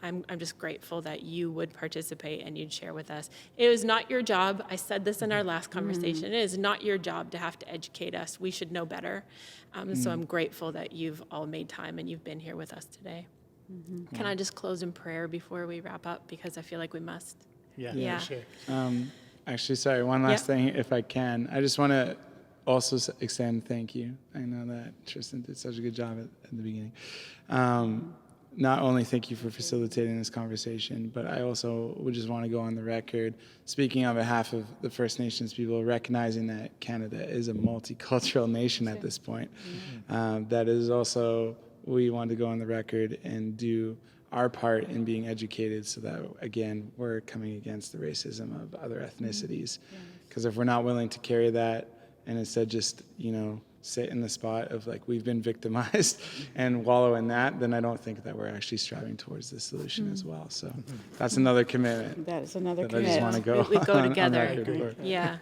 I'm just grateful that you would participate and you'd share with us. It was not your job. I said this in our last conversation. It is not your job to have to educate us. We should know better. So I'm grateful that you've all made time and you've been here with us today. Can I just close in prayer before we wrap up? Because I feel like we must. Yeah, sure. Actually, sorry, one last thing, if I can. I just want to also extend thank you. I know that Tristan did such a good job at the beginning. Not only thank you for facilitating this conversation, but I also would just want to go on the record, speaking on behalf of the First Nations people, recognizing that Canada is a multicultural nation at this point. That is also, we want to go on the record and do our part in being educated so that, again, we're coming against the racism of other ethnicities. Because if we're not willing to carry that and instead just, sit in the spot of like we've been victimized and wallow in that, then I don't think that we're actually striving towards the solution as well. So that's another commitment. That is another that I just want to commitment. go We go on together. record for. Yeah,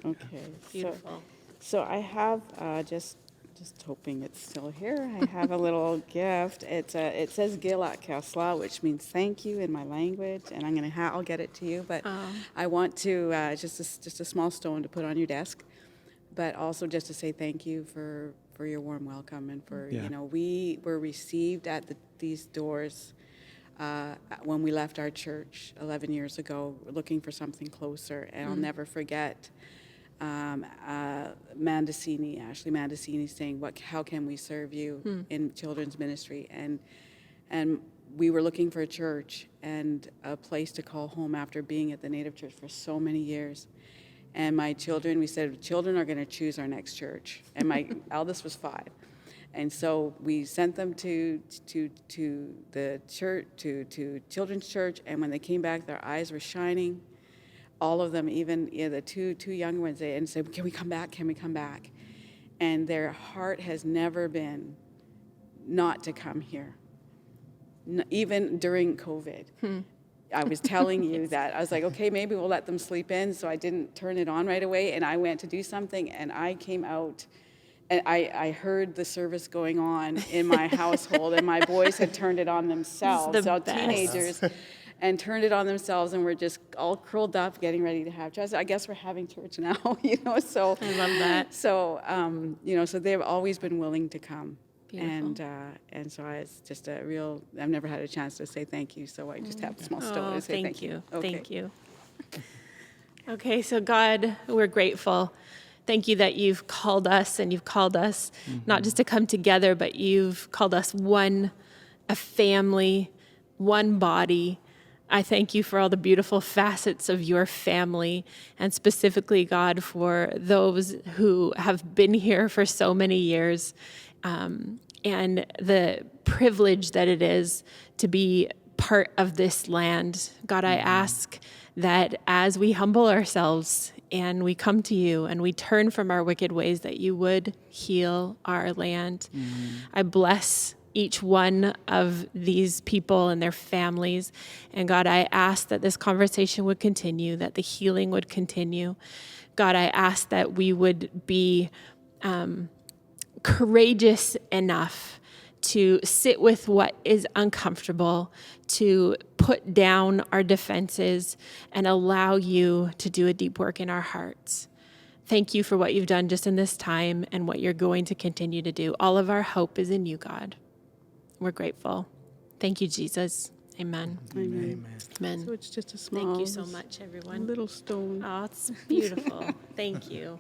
Okay. beautiful. So I have just hoping it's still here. I have a little gift. It says Gila Kasla, which means thank you in my language, and I'll get it to you. But I want to just a small stone to put on your desk, but also just to say thank you for your warm welcome, and for we were received at these doors when we left our church 11 years ago, looking for something closer, and I'll never forget. Ashley Mandicini saying, how can we serve you in children's ministry? And we were looking for a church and a place to call home after being at the Native Church for so many years. And my children, we said, children are going to choose our next church. And my eldest was 5. And so we sent them to the church, to children's church. And when they came back, their eyes were shining. All of them, even the two young ones, and said, "Can we come back? Can we come back?" And their heart has never been not to come here, even during COVID. I was telling you that. I was like, okay, maybe we'll let them sleep in. So I didn't turn it on right away, and I went to do something, and I came out, and I heard the service going on in my household, and my boys had turned it on themselves. So teenagers. And turned it on themselves, and we're just all curled up, getting ready to have church. I guess we're having church now, So I love that. So, so they've always been willing to come, Beautiful. and so it's just a real. I've never had a chance to say thank you, so I just have a small stone to say thank you. Okay. Thank you. Okay, so God, we're grateful. Thank you that you've called us, and you've called us not just to come together, but you've called us a family, one body. I thank you for all the beautiful facets of your family, and specifically, God, for those who have been here for so many years, and the privilege that it is to be part of this land. God, I ask that as we humble ourselves and we come to you and we turn from our wicked ways, that you would heal our land. I bless each one of these people and their families. And God, I ask that this conversation would continue, that the healing would continue. God, I ask that we would be courageous enough to sit with what is uncomfortable, to put down our defenses and allow you to do a deep work in our hearts. Thank you for what you've done just in this time and what you're going to continue to do. All of our hope is in you, God. We're grateful. Thank you, Jesus. Amen. Amen. Amen. So it's just a small, Thank you so much, everyone. little stone. Oh, it's beautiful. Thank you.